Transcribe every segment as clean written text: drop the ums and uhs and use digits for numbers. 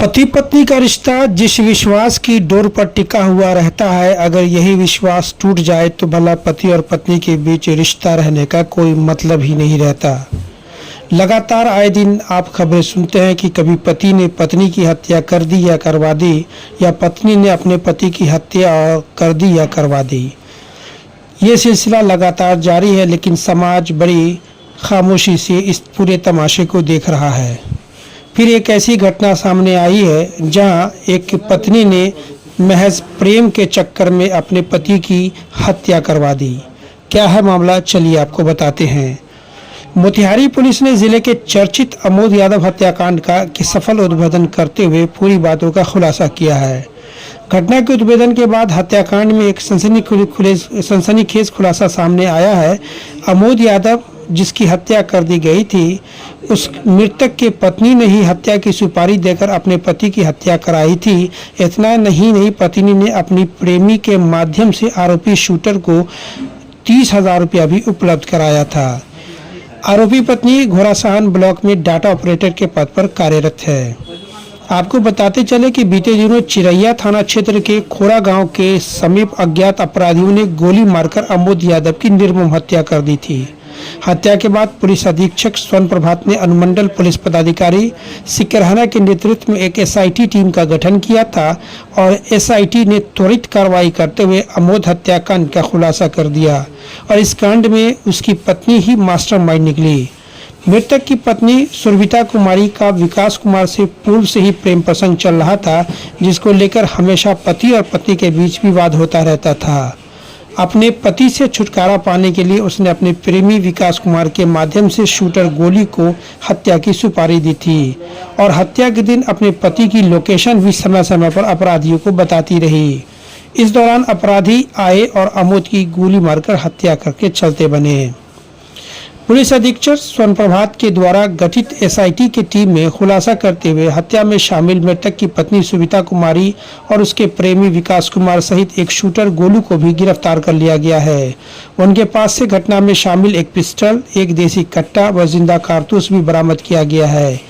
पति पत्नी का रिश्ता जिस विश्वास की डोर पर टिका हुआ रहता है, अगर यही विश्वास टूट जाए तो भला पति और पत्नी के बीच रिश्ता रहने का कोई मतलब ही नहीं रहता। लगातार आए दिन आप खबरें सुनते हैं कि कभी पति ने पत्नी की हत्या कर दी या करवा दी, या पत्नी ने अपने पति की हत्या कर दी या करवा दी। ये सिलसिला लगातार जारी है, लेकिन समाज बड़ी खामोशी से इस पूरे तमाशे को देख रहा है। फिर एक ऐसी घटना सामने आई है जहां एक पत्नी ने महज प्रेम के चक्कर में अपने पति की हत्या करवा दी। क्या है मामला, चलिए आपको बताते हैं। मोतिहारी पुलिस ने जिले के चर्चित अमोद यादव हत्याकांड का सफल उद्भेदन करते हुए पूरी बातों का खुलासा किया है। घटना के उद्भेदन के बाद हत्याकांड में एक सनसनीखेज खुलासा सामने आया है। अमोद यादव जिसकी हत्या कर दी गई थी, उस मृतक के पत्नी ने ही हत्या की सुपारी देकर अपने पति की हत्या कराई थी। इतना नहीं पत्नी ने अपनी प्रेमी के माध्यम से आरोपी शूटर को 30,000 रुपया भी उपलब्ध कराया था। आरोपी पत्नी घोड़ासहन ब्लॉक में डाटा ऑपरेटर के पद पर कार्यरत है। आपको बताते चले कि बीते दिनों चिरैया थाना क्षेत्र के खोरा गांव के समीप अज्ञात अपराधियों ने गोली मारकर अमोद यादव की निर्मम हत्या कर दी थी। हत्या के बाद पुलिस अधीक्षक स्वर्ण प्रभात ने अनुमंडल पुलिस पदाधिकारी सिकरहना के नेतृत्व में एक एसआईटी टीम का गठन किया था और एसआईटी ने त्वरित कार्रवाई करते हुए अमोद हत्याकांड का खुलासा कर दिया और इस कांड में उसकी पत्नी ही मास्टरमाइंड निकली। मृतक की पत्नी सुरभिता कुमारी का विकास कुमार से पूर्व से ही प्रेम प्रसंग चल रहा था, जिसको लेकर हमेशा पति और पत्नी के बीच विवाद होता रहता था। अपने पति से छुटकारा पाने के लिए उसने अपने प्रेमी विकास कुमार के माध्यम से शूटर गोली को हत्या की सुपारी दी थी और हत्या के दिन अपने पति की लोकेशन भी समय समय पर अपराधियों को बताती रही। इस दौरान अपराधी आए और अमोद की गोली मारकर हत्या करके चलते बने। पुलिस अधीक्षक स्वर्ण प्रभात के द्वारा गठित एसआईटी की टीम में खुलासा करते हुए हत्या में शामिल मृतक की पत्नी सुविता कुमारी और उसके प्रेमी विकास कुमार सहित एक शूटर गोलू को भी गिरफ्तार कर लिया गया है। उनके पास से घटना में शामिल एक पिस्टल, एक देसी कट्टा व जिंदा कारतूस भी बरामद किया गया है।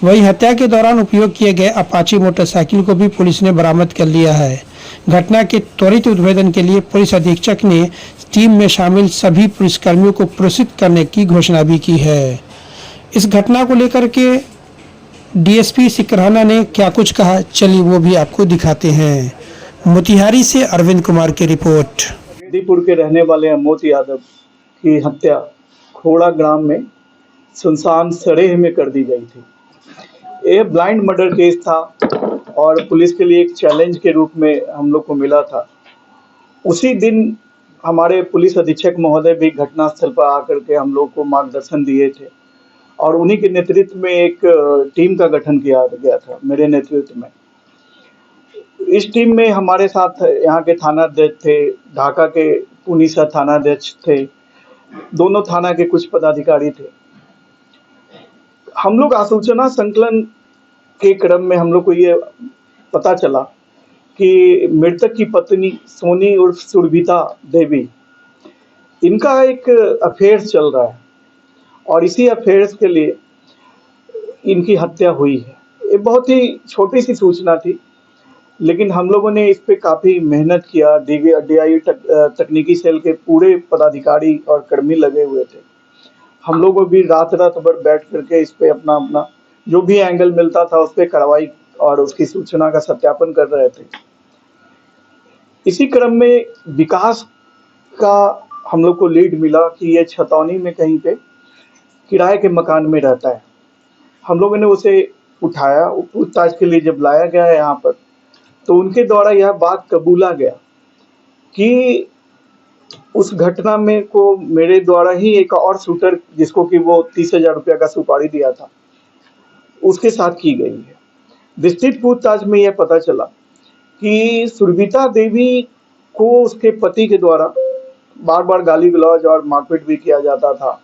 वहीं हत्या के दौरान उपयोग किए गए अपाची मोटरसाइकिल को भी पुलिस ने बरामद कर लिया है। घटना के त्वरित उद्भेदन के लिए पुलिस अधीक्षक ने टीम में शामिल सभी पुलिसकर्मियों को पुरस्कृत करने की घोषणा भी की है। इस घटना को लेकर के डीएसपी सिकरहना ने क्या कुछ कहा, चलिए वो भी आपको दिखाते हैं। मोतिहारी से अरविंद कुमार की रिपोर्ट। मेदिनीपुर के रहने वाले अमोद यादव की हत्या खोड़ा ग्राम में सुनसान सरेह में कर दी गई थी। ये ब्लाइंड मर्डर केस था और पुलिस के लिए एक चैलेंज के रूप में हम लोग को मिला था। उसी दिन हमारे पुलिस अधीक्षक महोदय भी घटनास्थल पर आकर के हम लोग को मार्गदर्शन दिए थे और उन्हीं के नेतृत्व में एक टीम का गठन किया गया था, मेरे नेतृत्व में। इस टीम में हमारे साथ यहाँ के थानाध्यक्ष थे, ढाका के पुनीसा थानाध्यक्ष थे, दोनों थाना के कुछ पदाधिकारी थे। हम लोग आसूचना संकलन के क्रम में हम लोग को ये पता चला कि मृतक की पत्नी सोनी उर्फ सुरभिता देवी, इनका एक अफेयर चल रहा है और इसी अफेयर्स के लिए इनकी हत्या हुई है। ये बहुत ही छोटी सी सूचना थी, लेकिन हम लोगों ने इस पे काफ़ी मेहनत किया। डीआई तकनीकी सेल के पूरे पदाधिकारी और कर्मी लगे हुए थे। हम लोगों भी रात भर बैठ करके इस पे अपना जो भी एंगल मिलता था उस पर कार्रवाई और उसकी सूचना का सत्यापन कर रहे थे। इसी क्रम में विकास का हम लोग को लीड मिला कि ये छतौनी में कहीं पे किराए के मकान में रहता है। हम लोगों ने उसे उठाया, पूछताछ के लिए जब लाया गया है यहाँ पर, तो उनके द्वारा यह बात कबूला गया कि उस घटना में को मेरे द्वारा ही एक और शूटर, जिसको कि वो 30,000 रुपया का सुपारी दिया था, उसके साथ की गई है। विस्तृत पूछताछ में यह पता चला कि सुरभिता देवी को उसके पति के द्वारा बार बार गाली गलौज और मारपीट भी किया जाता था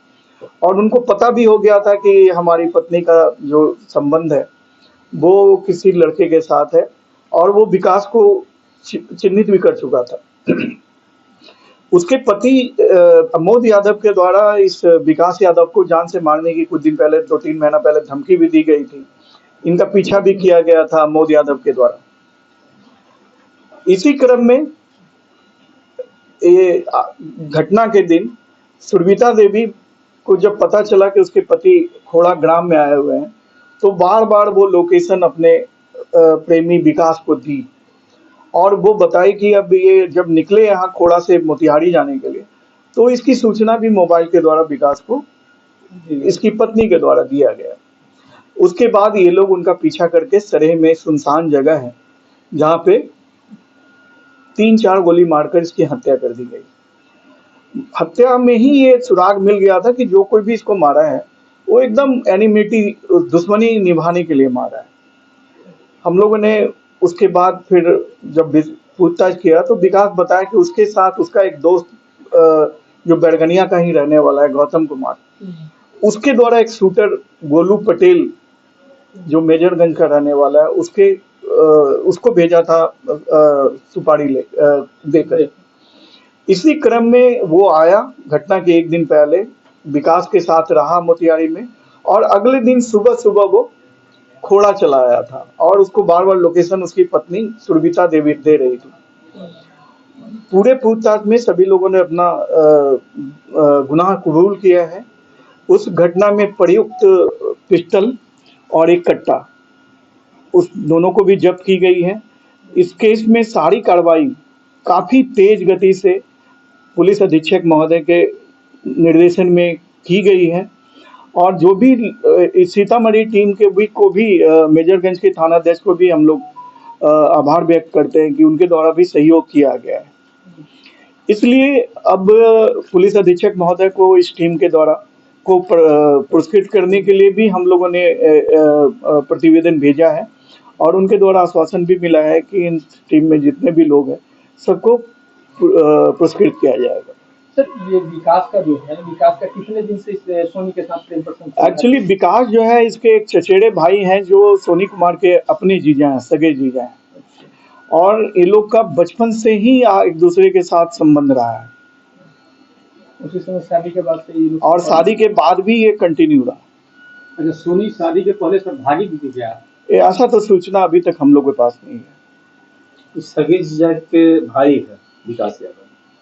और उनको पता भी हो गया था कि हमारी पत्नी का जो संबंध है वो किसी लड़के के साथ है और वो विकास को चिन्हित भी कर चुका था। उसके पति अमोद यादव के द्वारा इस विकास यादव को जान से मारने की कुछ दिन पहले, 2-3 महीना पहले धमकी भी दी गई थी, इनका पीछा भी किया गया था अमोद यादव के द्वारा। इसी क्रम में ये घटना के दिन सुरभिता देवी को जब पता चला कि उसके पति खोड़ा ग्राम में आए हुए हैं, तो बार बार वो लोकेशन अपने प्रेमी विकास को दी और वो बताई कि अब ये जब निकले यहाँ खोड़ा से मोतिहारी जाने के लिए, तो इसकी सूचना भी मोबाइल के द्वारा विकास को इसकी पत्नी के द्वारा दिया गया। उसके बाद ये लोग उनका पीछा करके सरेह में सुनसान जगह है जहाँ पे 3-4 गोली मारकर इसकी हत्या कर दी गई। हत्या में ही ये सुराग मिल गया था कि जो कोई भी इसको मारा है वो एकदम एनिमिटी दुश्मनी निभाने के लिए मारा है। हम लोगों ने उसके बाद फिर जब पूछताछ किया तो विकास बताया कि उसके साथ उसका एक दोस्त जो बैरगनिया का ही रहने वाला है, गौतम कुमार, उसके द्वारा एक शूटर गोलू पटेल जो मेजरगंज का रहने वाला है उसको भेजा था सुपारी देकर। इसी क्रम में वो आया, घटना के एक दिन पहले विकास के साथ रहा मोतिहारी में और अगले दिन सुबह सुबह वो खोड़ा चला आया था और उसको बार बार लोकेशन उसकी पत्नी सुरभिता देवी दे रही थी। पूरे पूछताछ में सभी लोगों ने अपना गुनाह कबूल किया है। उस घटना में प्रयुक्त पिस्टल और एक कट्टा उस दोनों को भी जब्त की गई है। इस केस में सारी कार्रवाई काफ़ी तेज गति से पुलिस अधीक्षक महोदय के निर्देशन में की गई है और जो भी सीतामढ़ी टीम के को भी मेजरगंज के थानाध्यक्ष को भी हम लोग आभार व्यक्त करते हैं कि उनके द्वारा भी सहयोग किया गया है। इसलिए अब पुलिस अधीक्षक महोदय को इस टीम के द्वारा को पुरस्कृत करने के लिए भी हम लोगों ने प्रतिवेदन भेजा है और उनके द्वारा आश्वासन भी मिला है कि इन टीम में जितने भी लोग हैं सबको पुरस्कृत किया जाएगा। सर, ये विकास का जो है, विकास का कितने दिन से इस सोनी के साथ प्रेम प्रसंग? एक्चुअली विकास जो है इसके एक चचेरे भाई हैं जो सोनी कुमार के अपने जीजा हैं, सगे जीजा हैं और ये लोग का बचपन से ही एक दूसरे के साथ संबंध रहा है। उसी समय शादी के बाद से ये और शादी के बाद भी ये कंटिन्यू रहा। अच्छा, सोनी शादी के पहले सर भागी भी गया? ऐसा तो सूचना अभी तक हम लोग के पास नहीं है। सगे जीजा के भाई है विकास यादव।